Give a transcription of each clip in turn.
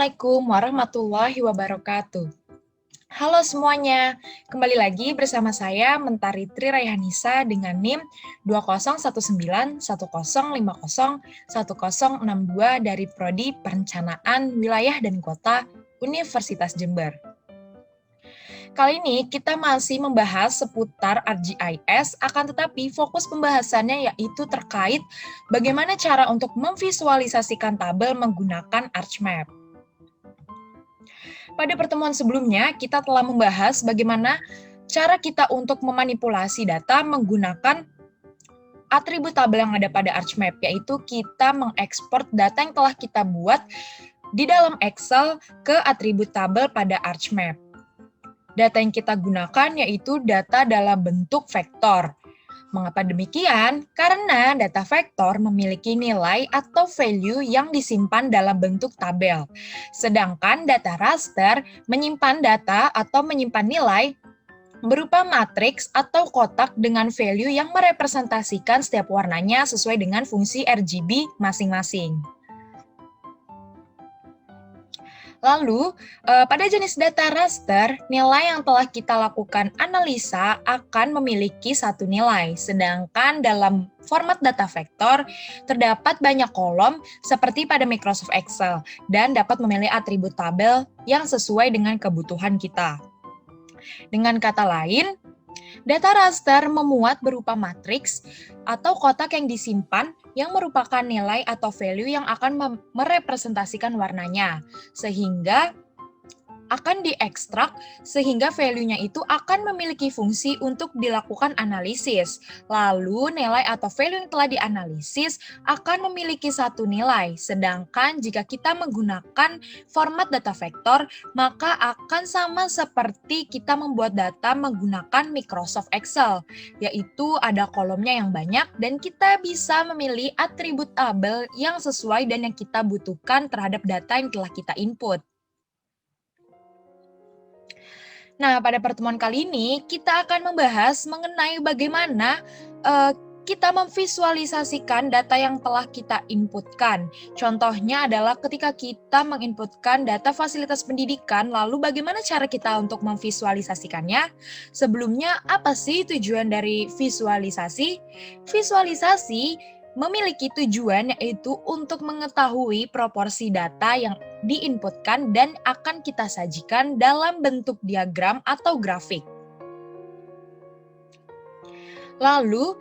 Assalamualaikum warahmatullahi wabarakatuh. Halo semuanya, kembali lagi bersama saya Mentari Tri Raihanisa dengan NIM 201910501062 dari Prodi Perencanaan Wilayah dan Kota Universitas Jember. Kali ini kita masih membahas seputar ArcGIS, akan tetapi fokus pembahasannya yaitu terkait bagaimana cara untuk memvisualisasikan tabel menggunakan ArcMap. Pada pertemuan sebelumnya, kita telah membahas bagaimana cara kita untuk memanipulasi data menggunakan atribut tabel yang ada pada ArcMap, yaitu kita mengekspor data yang telah kita buat di dalam Excel ke atribut tabel pada ArcMap. Data yang kita gunakan yaitu data dalam bentuk vektor. Mengapa demikian? Karena data vektor memiliki nilai atau value yang disimpan dalam bentuk tabel. Sedangkan data raster menyimpan data atau menyimpan nilai berupa matriks atau kotak dengan value yang merepresentasikan setiap warnanya sesuai dengan fungsi RGB masing-masing. Lalu, pada jenis data raster, nilai yang telah kita lakukan analisa akan memiliki satu nilai, sedangkan dalam format data vektor, terdapat banyak kolom seperti pada Microsoft Excel, dan dapat memilih atribut tabel yang sesuai dengan kebutuhan kita. Dengan kata lain, data raster memuat berupa matriks atau kotak yang disimpan yang merupakan nilai atau value yang akan merepresentasikan warnanya, sehingga akan diekstrak sehingga value-nya itu akan memiliki fungsi untuk dilakukan analisis. Lalu nilai atau value yang telah dianalisis akan memiliki satu nilai, sedangkan jika kita menggunakan format data vektor, maka akan sama seperti kita membuat data menggunakan Microsoft Excel, yaitu ada kolomnya yang banyak dan kita bisa memilih atribut tabel yang sesuai dan yang kita butuhkan terhadap data yang telah kita input. Nah, pada pertemuan kali ini kita akan membahas mengenai bagaimana kita memvisualisasikan data yang telah kita inputkan. Contohnya adalah ketika kita menginputkan data fasilitas pendidikan, lalu bagaimana cara kita untuk memvisualisasikannya? Sebelumnya, apa sih tujuan dari visualisasi? Visualisasi memiliki tujuan yaitu untuk mengetahui proporsi data yang diinputkan dan akan kita sajikan dalam bentuk diagram atau grafik. Lalu,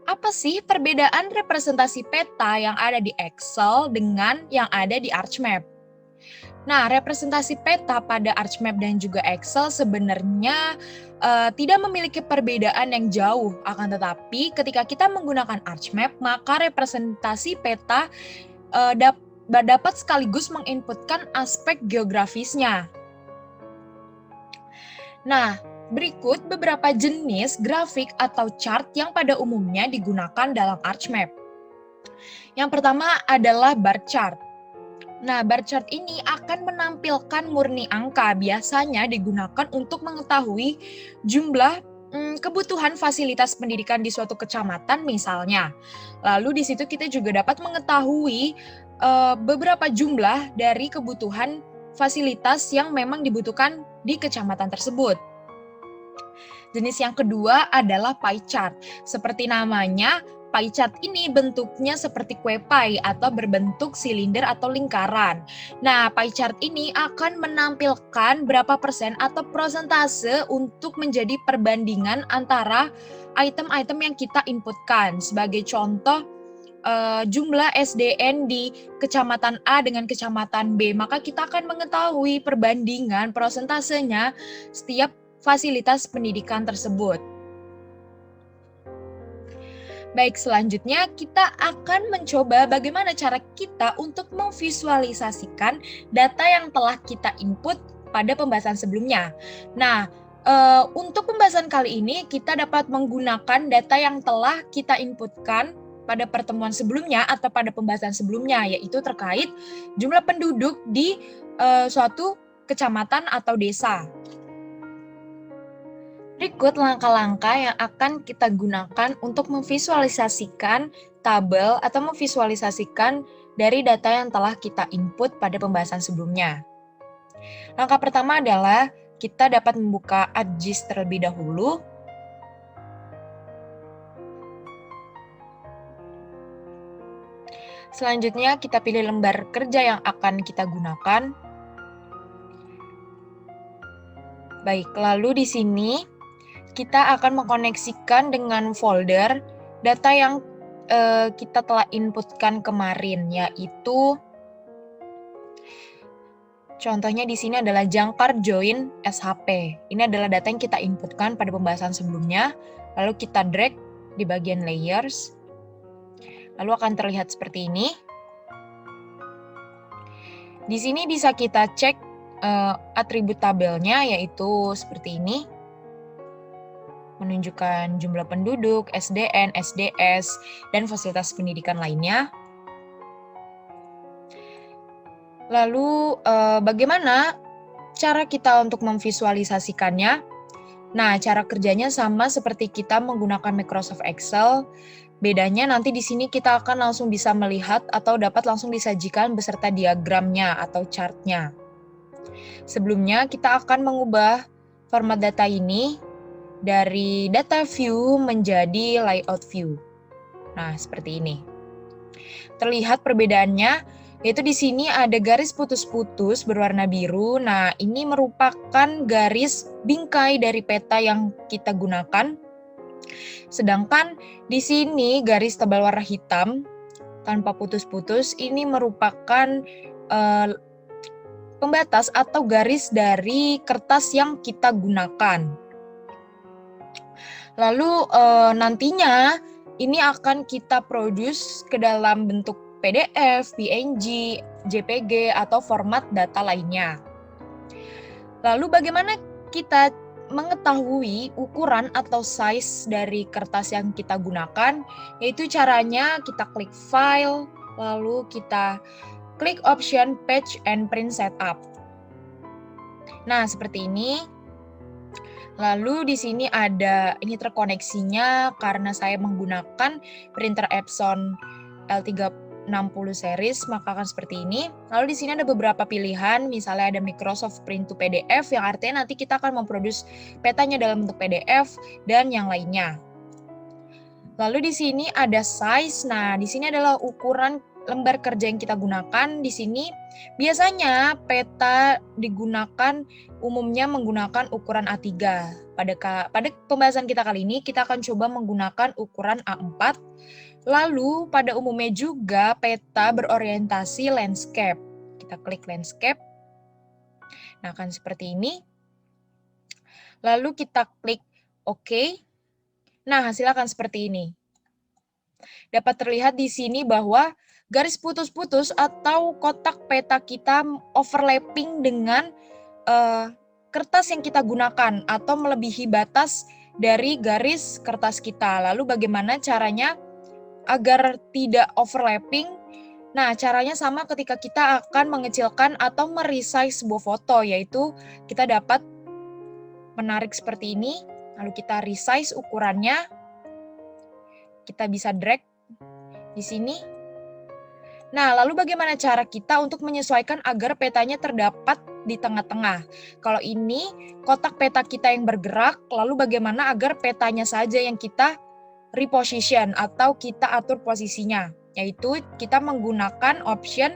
apa sih perbedaan representasi peta yang ada di Excel dengan yang ada di ArcMap? Nah, representasi peta pada ArcMap dan juga Excel sebenarnya tidak memiliki perbedaan yang jauh, akan tetapi ketika kita menggunakan ArcMap, maka representasi peta dapat sekaligus menginputkan aspek geografisnya. Nah, berikut beberapa jenis grafik atau chart yang pada umumnya digunakan dalam ArcMap. Yang pertama adalah bar chart. Nah, bar chart ini akan menampilkan murni angka, biasanya digunakan untuk mengetahui jumlah kebutuhan fasilitas pendidikan di suatu kecamatan misalnya. Lalu di situ kita juga dapat mengetahui beberapa jumlah dari kebutuhan fasilitas yang memang dibutuhkan di kecamatan tersebut. Jenis yang kedua adalah pie chart. Seperti namanya, pie chart ini bentuknya seperti kue pie atau berbentuk silinder atau lingkaran. Nah, pie chart ini akan menampilkan berapa persen atau persentase untuk menjadi perbandingan antara item-item yang kita inputkan. Sebagai contoh, jumlah SDN di kecamatan A dengan kecamatan B, maka kita akan mengetahui perbandingan persentasenya setiap fasilitas pendidikan tersebut. Baik, selanjutnya kita akan mencoba bagaimana cara kita untuk memvisualisasikan data yang telah kita input pada pembahasan sebelumnya. Nah, untuk pembahasan kali ini kita dapat menggunakan data yang telah kita inputkan pada pertemuan sebelumnya atau pada pembahasan sebelumnya, yaitu terkait jumlah penduduk di suatu kecamatan atau desa. Berikut langkah-langkah yang akan kita gunakan untuk memvisualisasikan tabel atau memvisualisasikan dari data yang telah kita input pada pembahasan sebelumnya. Langkah pertama adalah kita dapat membuka ArcGIS terlebih dahulu. Selanjutnya kita pilih lembar kerja yang akan kita gunakan. Baik, lalu di sini kita akan mengkoneksikan dengan folder data yang kita telah inputkan kemarin, yaitu contohnya di sini adalah jangkar join SHP. Ini adalah data yang kita inputkan pada pembahasan sebelumnya, lalu kita drag di bagian layers, lalu akan terlihat seperti ini. Di sini bisa kita cek atribut tabelnya, yaitu seperti ini. Menunjukkan jumlah penduduk, SDN, SDS, dan fasilitas pendidikan lainnya. Lalu bagaimana cara kita untuk memvisualisasikannya? Nah, cara kerjanya sama seperti kita menggunakan Microsoft Excel. Bedanya nanti di sini kita akan langsung bisa melihat atau dapat langsung disajikan beserta diagramnya atau chartnya. Sebelumnya kita akan mengubah format data ini dari data view menjadi layout view. Nah, seperti ini. Terlihat perbedaannya, yaitu di sini ada garis putus-putus berwarna biru. Nah, ini merupakan garis bingkai dari peta yang kita gunakan. Sedangkan di sini garis tebal warna hitam tanpa putus-putus ini merupakan pembatas atau garis dari kertas yang kita gunakan. Lalu nantinya ini akan kita produce ke dalam bentuk PDF, PNG, JPG, atau format data lainnya. Lalu bagaimana kita mengetahui ukuran atau size dari kertas yang kita gunakan? Yaitu caranya kita klik File, lalu kita klik option Page and Print Setup. Nah, seperti ini. Lalu di sini ada ini terkoneksinya karena saya menggunakan printer Epson L360 series, maka akan seperti ini. Lalu di sini ada beberapa pilihan, misalnya ada Microsoft Print to PDF yang artinya nanti kita akan memproduksi petanya dalam bentuk PDF dan yang lainnya. Lalu di sini ada size. Nah, di sini adalah ukuran lembar kerja yang kita gunakan. Di sini biasanya peta digunakan umumnya menggunakan ukuran A3. Pada pembahasan kita kali ini kita akan coba menggunakan ukuran A4. Lalu pada umumnya juga peta berorientasi landscape. Kita klik landscape. Nah, akan seperti ini. Lalu kita klik OK. Nah, hasilnya akan seperti ini. Dapat terlihat di sini bahwa garis putus-putus atau kotak peta kita overlapping dengan kertas yang kita gunakan atau melebihi batas dari garis kertas kita. Lalu bagaimana caranya agar tidak overlapping? Nah, caranya sama ketika kita akan mengecilkan atau meresize sebuah foto, yaitu kita dapat menarik seperti ini, lalu kita resize ukurannya. Kita bisa drag di sini. Nah, lalu bagaimana cara kita untuk menyesuaikan agar petanya terdapat di tengah-tengah? Kalau ini kotak peta kita yang bergerak, lalu bagaimana agar petanya saja yang kita reposition atau kita atur posisinya? Yaitu kita menggunakan option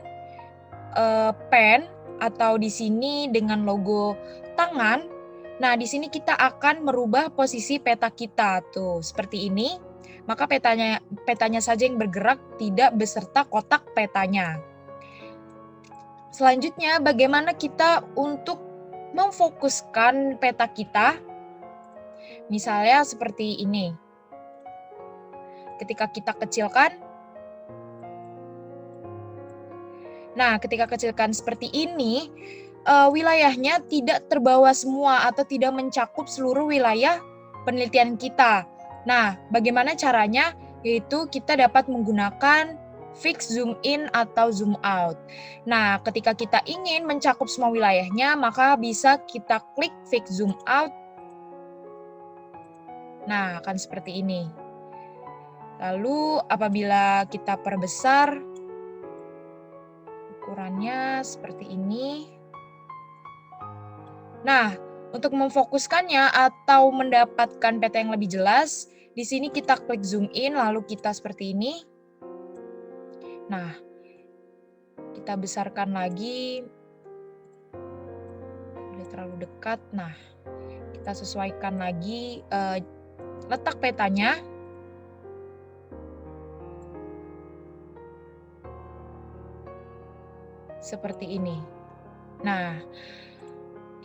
pen atau di sini dengan logo tangan. Nah, di sini kita akan merubah posisi peta kita tuh seperti ini. Maka petanya saja yang bergerak, tidak beserta kotak petanya. Selanjutnya, bagaimana kita untuk memfokuskan peta kita? Misalnya seperti ini. Ketika kita kecilkan, nah ketika kecilkan seperti ini, wilayahnya tidak terbawa semua atau tidak mencakup seluruh wilayah penelitian kita. Nah, bagaimana caranya? Yaitu kita dapat menggunakan fix zoom in atau zoom out. Nah, ketika kita ingin mencakup semua wilayahnya, maka bisa kita klik fix zoom out. Nah, akan seperti ini. Lalu apabila kita perbesar, ukurannya seperti ini. Nah, untuk memfokuskannya atau mendapatkan peta yang lebih jelas, di sini kita klik zoom in, lalu kita seperti ini. Nah, kita besarkan lagi. Udah terlalu dekat. Nah, kita sesuaikan lagi letak petanya. Seperti ini. Nah,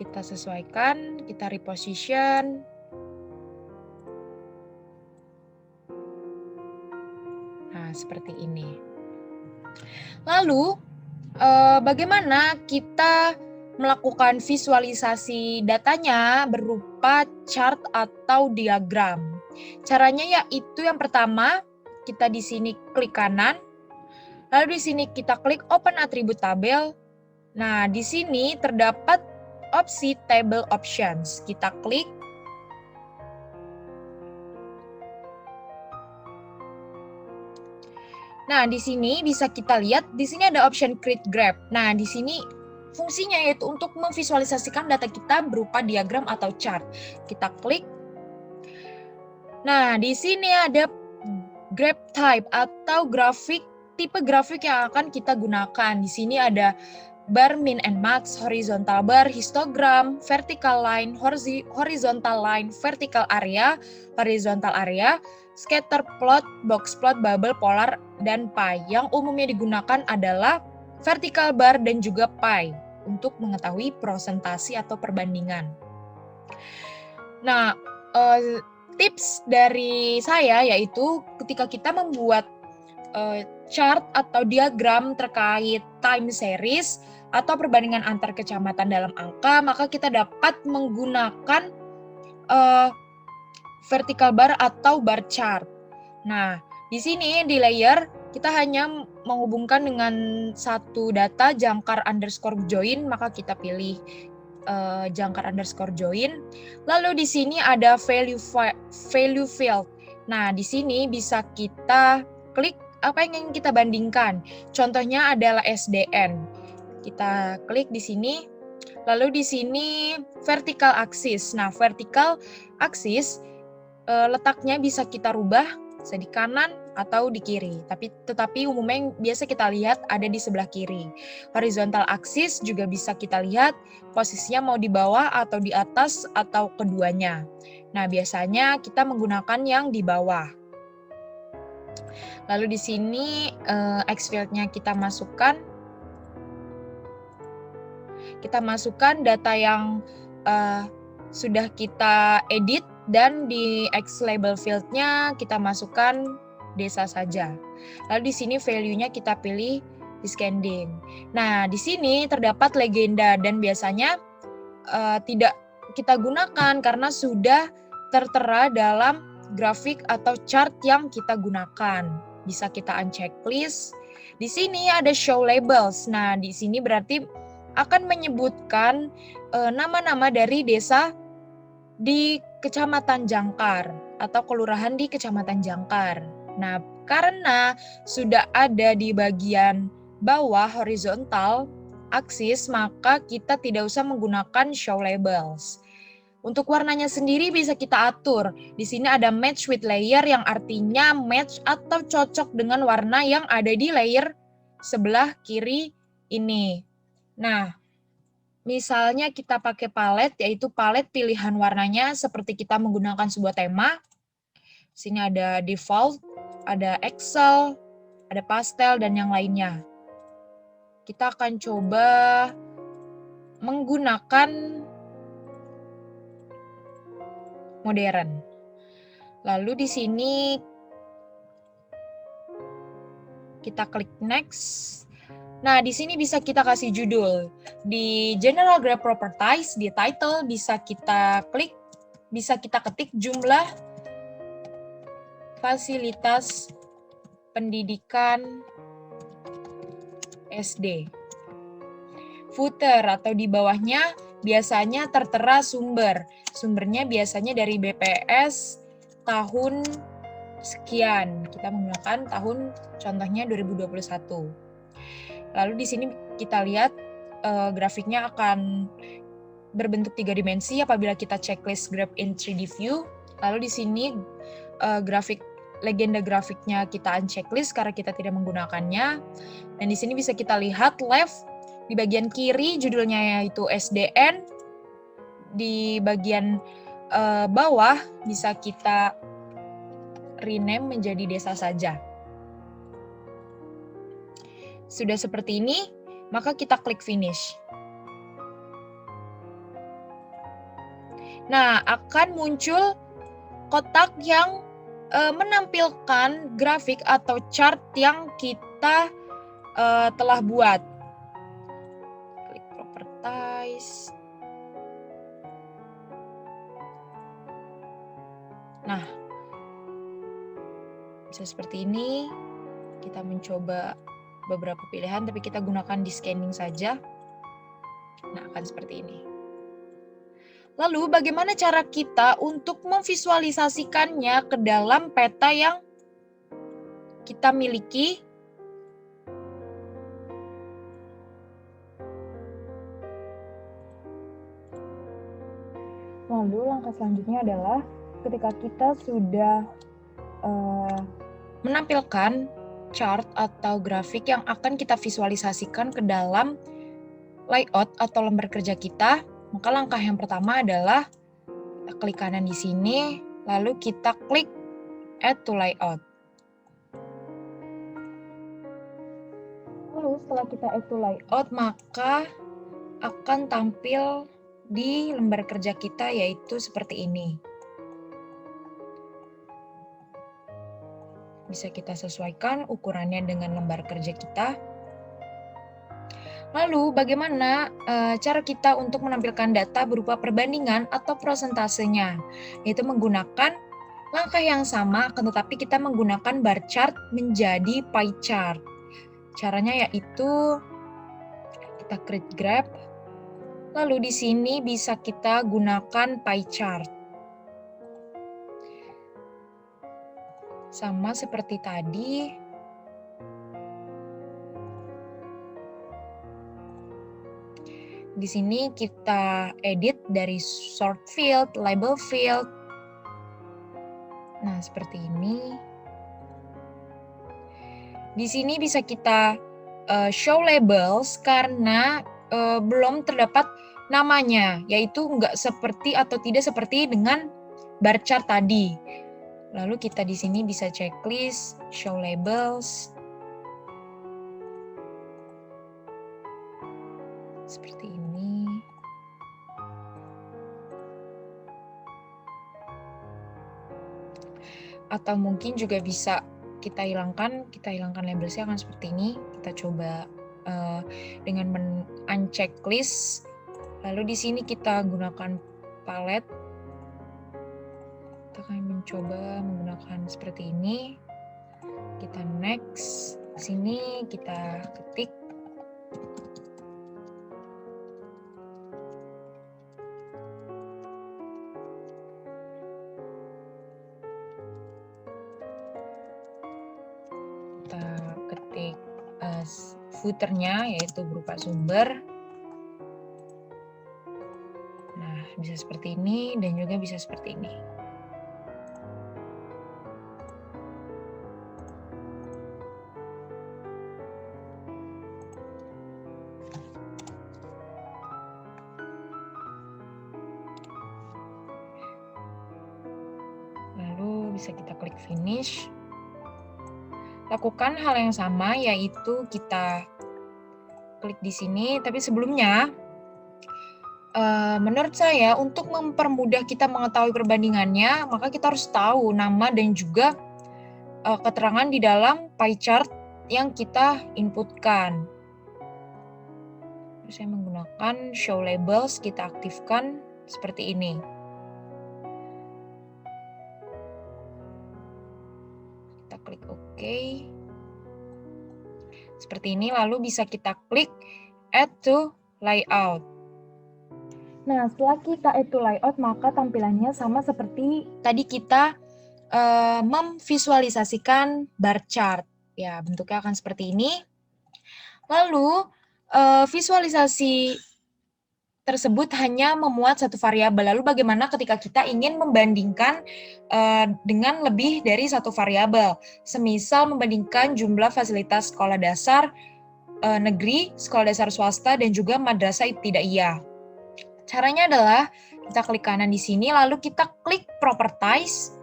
kita sesuaikan, kita reposition. Nah, seperti ini. Lalu, bagaimana kita melakukan visualisasi datanya berupa chart atau diagram? Caranya yaitu yang pertama, kita di sini klik kanan. Lalu di sini kita klik Open Attribute Tabel. Nah, di sini terdapat opsi Table Options. Kita klik. Nah, di sini bisa kita lihat, di sini ada option Create Graph. Nah, di sini fungsinya yaitu untuk memvisualisasikan data kita berupa diagram atau chart. Kita klik. Nah, di sini ada graph type atau tipe grafik yang akan kita gunakan. Di sini ada bar, min and max, horizontal bar, histogram, vertical line, horizontal line, vertical area, horizontal area, scatter plot, box plot, bubble, polar, dan pie. Yang umumnya digunakan adalah vertical bar dan juga pie untuk mengetahui presentasi atau perbandingan. Nah, tips dari saya yaitu ketika kita membuat chart atau diagram terkait time series atau perbandingan antar kecamatan dalam angka, maka kita dapat menggunakan vertical bar atau bar chart. Nah, di sini di layer kita hanya menghubungkan dengan satu data jangkar underscore join, maka kita pilih jangkar underscore join. Lalu di sini ada value field. Nah, di sini bisa kita klik apa yang ingin kita bandingkan. Contohnya adalah SDN. Kita klik di sini. Lalu di sini vertical axis. Nah, vertical axis letaknya bisa kita rubah di kanan atau di kiri. Tetapi umumnya yang biasa kita lihat ada di sebelah kiri. Horizontal axis juga bisa kita lihat posisinya mau di bawah atau di atas atau keduanya. Nah, biasanya kita menggunakan yang di bawah. Lalu di sini X field-nya kita masukkan. Kita masukkan data yang sudah kita edit dan di X label field-nya kita masukkan desa saja. Lalu di sini value-nya kita pilih descending. Nah, di sini terdapat legenda dan biasanya tidak kita gunakan karena sudah tertera dalam grafik atau chart yang kita gunakan. Bisa kita uncheck list. Di sini ada show labels. Nah, di sini berarti akan menyebutkan nama-nama dari desa di Kecamatan Jangkar atau kelurahan di Kecamatan Jangkar. Nah, karena sudah ada di bagian bawah horizontal axis, maka kita tidak usah menggunakan show labels. Untuk warnanya sendiri bisa kita atur. Di sini ada match with layer yang artinya match atau cocok dengan warna yang ada di layer sebelah kiri ini. Nah, misalnya kita pakai palet, yaitu palet pilihan warnanya seperti kita menggunakan sebuah tema. Di sini ada default, ada Excel, ada pastel, dan yang lainnya. Kita akan coba menggunakan modern. Lalu di sini kita klik next. Nah, di sini bisa kita kasih judul. Di General Graph Properties, di title bisa kita klik, bisa kita ketik jumlah fasilitas pendidikan SD. Footer atau di bawahnya biasanya tertera sumber. Sumbernya biasanya dari BPS tahun sekian. Kita menggunakan tahun contohnya 2021. Lalu di sini kita lihat grafiknya akan berbentuk 3 dimensi apabila kita checklist graph in 3D view. Lalu di sini legenda grafiknya kita unchecklist karena kita tidak menggunakannya. Dan di sini bisa kita lihat left di bagian kiri judulnya yaitu SDN. Di bagian bawah bisa kita rename menjadi desa saja. Sudah seperti ini, maka kita klik finish. Nah, akan muncul kotak yang menampilkan grafik atau chart yang kita telah buat. Klik properties. Nah, bisa seperti ini. Kita mencoba beberapa pilihan, tapi kita gunakan di scanning saja. Nah, akan seperti ini. Lalu bagaimana cara kita untuk memvisualisasikannya ke dalam peta yang kita miliki? Lalu langkah selanjutnya adalah ketika kita sudah menampilkan chart atau grafik yang akan kita visualisasikan ke dalam layout atau lembar kerja kita, maka langkah yang pertama adalah kita klik kanan di sini, lalu kita klik Add to Layout. Lalu setelah kita Add to Layout, maka akan tampil di lembar kerja kita yaitu seperti ini. Bisa kita sesuaikan ukurannya dengan lembar kerja kita. Lalu bagaimana cara kita untuk menampilkan data berupa perbandingan atau prosentasenya? Yaitu menggunakan langkah yang sama, akan tetapi kita menggunakan bar chart menjadi pie chart. Caranya yaitu kita create graph, lalu di sini bisa kita gunakan pie chart. Sama seperti tadi. Di sini kita edit dari sort field, label field. Nah, seperti ini. Di sini bisa kita show labels karena belum terdapat namanya, yaitu nggak seperti atau tidak seperti dengan bar chart tadi. Lalu kita di sini bisa checklist, show labels. Seperti ini. Atau mungkin juga bisa kita hilangkan labelsnya akan seperti ini. Kita coba dengan unchecklist. Lalu di sini kita gunakan palette. Kita akan mencoba menggunakan seperti ini. Kita next. Di sini kita ketik. Footernya yaitu berupa sumber. Nah, bisa seperti ini dan juga bisa seperti ini. Lalu bisa kita klik finish. Lakukan hal yang sama, yaitu kita klik di sini. Tapi sebelumnya, menurut saya untuk mempermudah kita mengetahui perbandingannya, maka kita harus tahu nama dan juga keterangan di dalam pie chart yang kita inputkan. Saya menggunakan show labels, kita aktifkan seperti ini. Klik OK. Seperti ini, lalu bisa kita klik Add to Layout. Nah, setelah kita Add to Layout, maka tampilannya sama seperti tadi kita memvisualisasikan bar chart. Ya, bentuknya akan seperti ini. Lalu, visualisasi tersebut hanya memuat satu variabel. Lalu bagaimana ketika kita ingin membandingkan dengan lebih dari satu variabel? Semisal membandingkan jumlah fasilitas sekolah dasar negeri, sekolah dasar swasta, dan juga madrasah ibtidaiyah. Caranya adalah kita klik kanan di sini, lalu kita klik properties,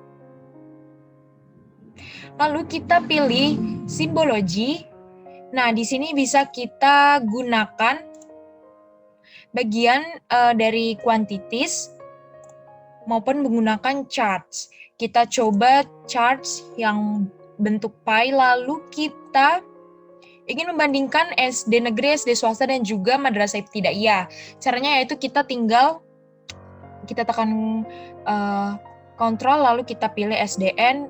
lalu kita pilih simbologi. Nah, di sini bisa kita gunakan bagian dari quantities maupun menggunakan charts. Kita coba charts yang bentuk pie, lalu kita ingin membandingkan SD negeri, SD swasta, dan juga madrasah ibtidaiyah. Caranya yaitu kita tinggal kita tekan kontrol, lalu kita pilih SDN,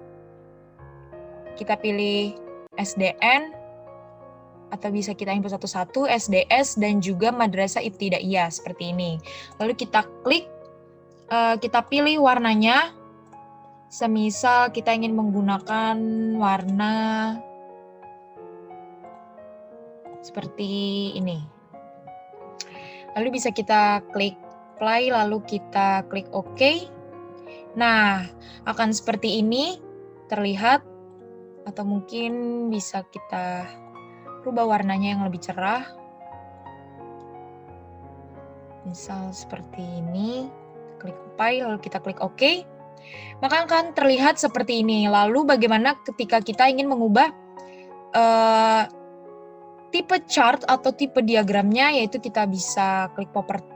kita pilih SDN, atau bisa kita input satu-satu, SDS, dan juga madrasah ibtidaiyah, seperti ini. Lalu kita klik, kita pilih warnanya, semisal kita ingin menggunakan warna seperti ini. Lalu bisa kita klik play, lalu kita klik OK. Nah, akan seperti ini terlihat, atau mungkin bisa kita rubah warnanya yang lebih cerah. Misal seperti ini, klik apply, lalu kita klik OK. Maka akan terlihat seperti ini. Lalu bagaimana ketika kita ingin mengubah tipe chart atau tipe diagramnya, yaitu kita bisa klik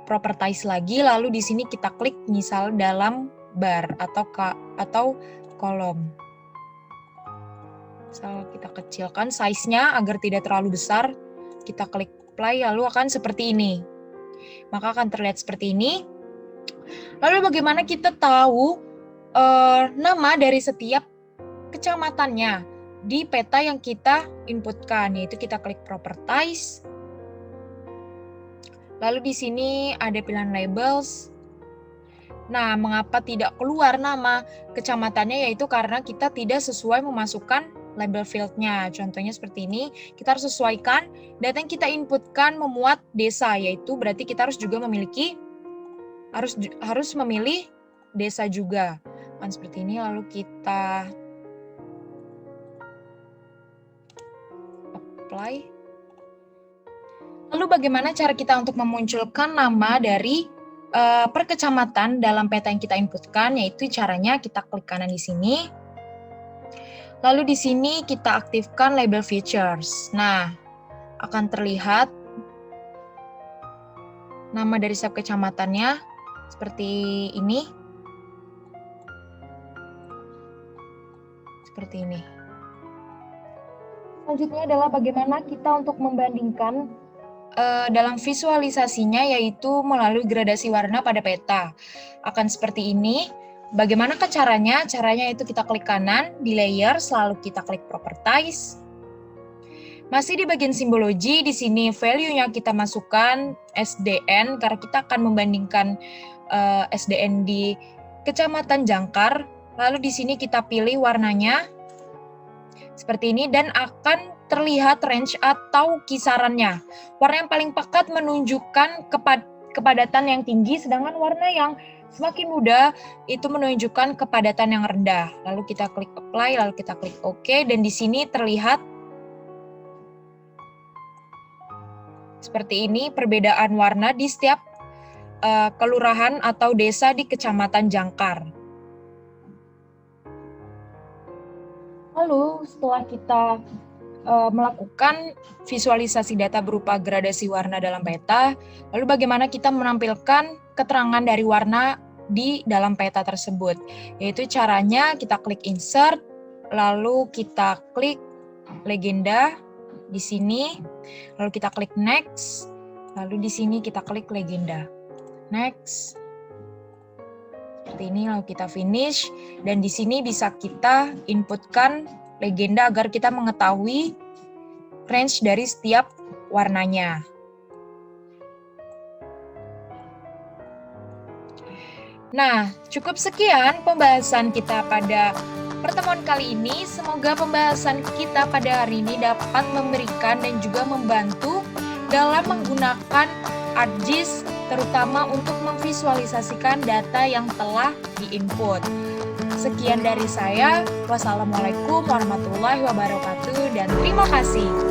properties lagi, lalu di sini kita klik misal dalam bar atau kolom. Misal kita kecilkan size-nya agar tidak terlalu besar, kita klik play, lalu akan seperti ini. Maka akan terlihat seperti ini. Lalu bagaimana kita tahu nama dari setiap kecamatannya di peta yang kita inputkan, yaitu kita klik properties. Lalu di sini ada pilihan labels. Nah, mengapa tidak keluar nama kecamatannya, yaitu karena kita tidak sesuai memasukkan label field-nya. Contohnya seperti ini, kita harus sesuaikan data yang kita inputkan memuat desa, yaitu berarti kita harus juga harus memilih desa juga. Kan seperti ini, lalu kita apply. Lalu bagaimana cara kita untuk memunculkan nama dari per kecamatan dalam peta yang kita inputkan, yaitu caranya kita klik kanan di sini. Lalu di sini kita aktifkan label features. Nah, akan terlihat nama dari setiap kecamatannya seperti ini. Seperti ini. Selanjutnya adalah bagaimana kita untuk membandingkan dalam visualisasinya, yaitu melalui gradasi warna pada peta. Akan seperti ini. Bagaimana caranya? Caranya itu kita klik kanan di layers, lalu kita klik properties. Masih di bagian simbologi, di sini value-nya kita masukkan SDN, karena kita akan membandingkan SDN di Kecamatan Jangkar. Lalu di sini kita pilih warnanya seperti ini, dan akan terlihat range atau kisarannya. Warna yang paling pekat menunjukkan kepadatan yang tinggi, sedangkan warna yang semakin muda itu menunjukkan kepadatan yang rendah. Lalu kita klik apply, lalu kita klik OK, dan di sini terlihat seperti ini perbedaan warna di setiap kelurahan atau desa di Kecamatan Jangkar. Lalu setelah kita melakukan visualisasi data berupa gradasi warna dalam peta, lalu bagaimana kita menampilkan keterangan dari warna di dalam peta tersebut, yaitu caranya kita klik insert, lalu kita klik legenda di sini, lalu kita klik next, lalu di sini kita klik legenda, next, seperti ini, lalu kita finish, dan di sini bisa kita inputkan legenda agar kita mengetahui range dari setiap warnanya. Nah, cukup sekian pembahasan kita pada pertemuan kali ini. Semoga pembahasan kita pada hari ini dapat memberikan dan juga membantu dalam menggunakan ArcGIS, terutama untuk memvisualisasikan data yang telah diinput. Sekian dari saya. Wassalamualaikum warahmatullahi wabarakatuh dan terima kasih.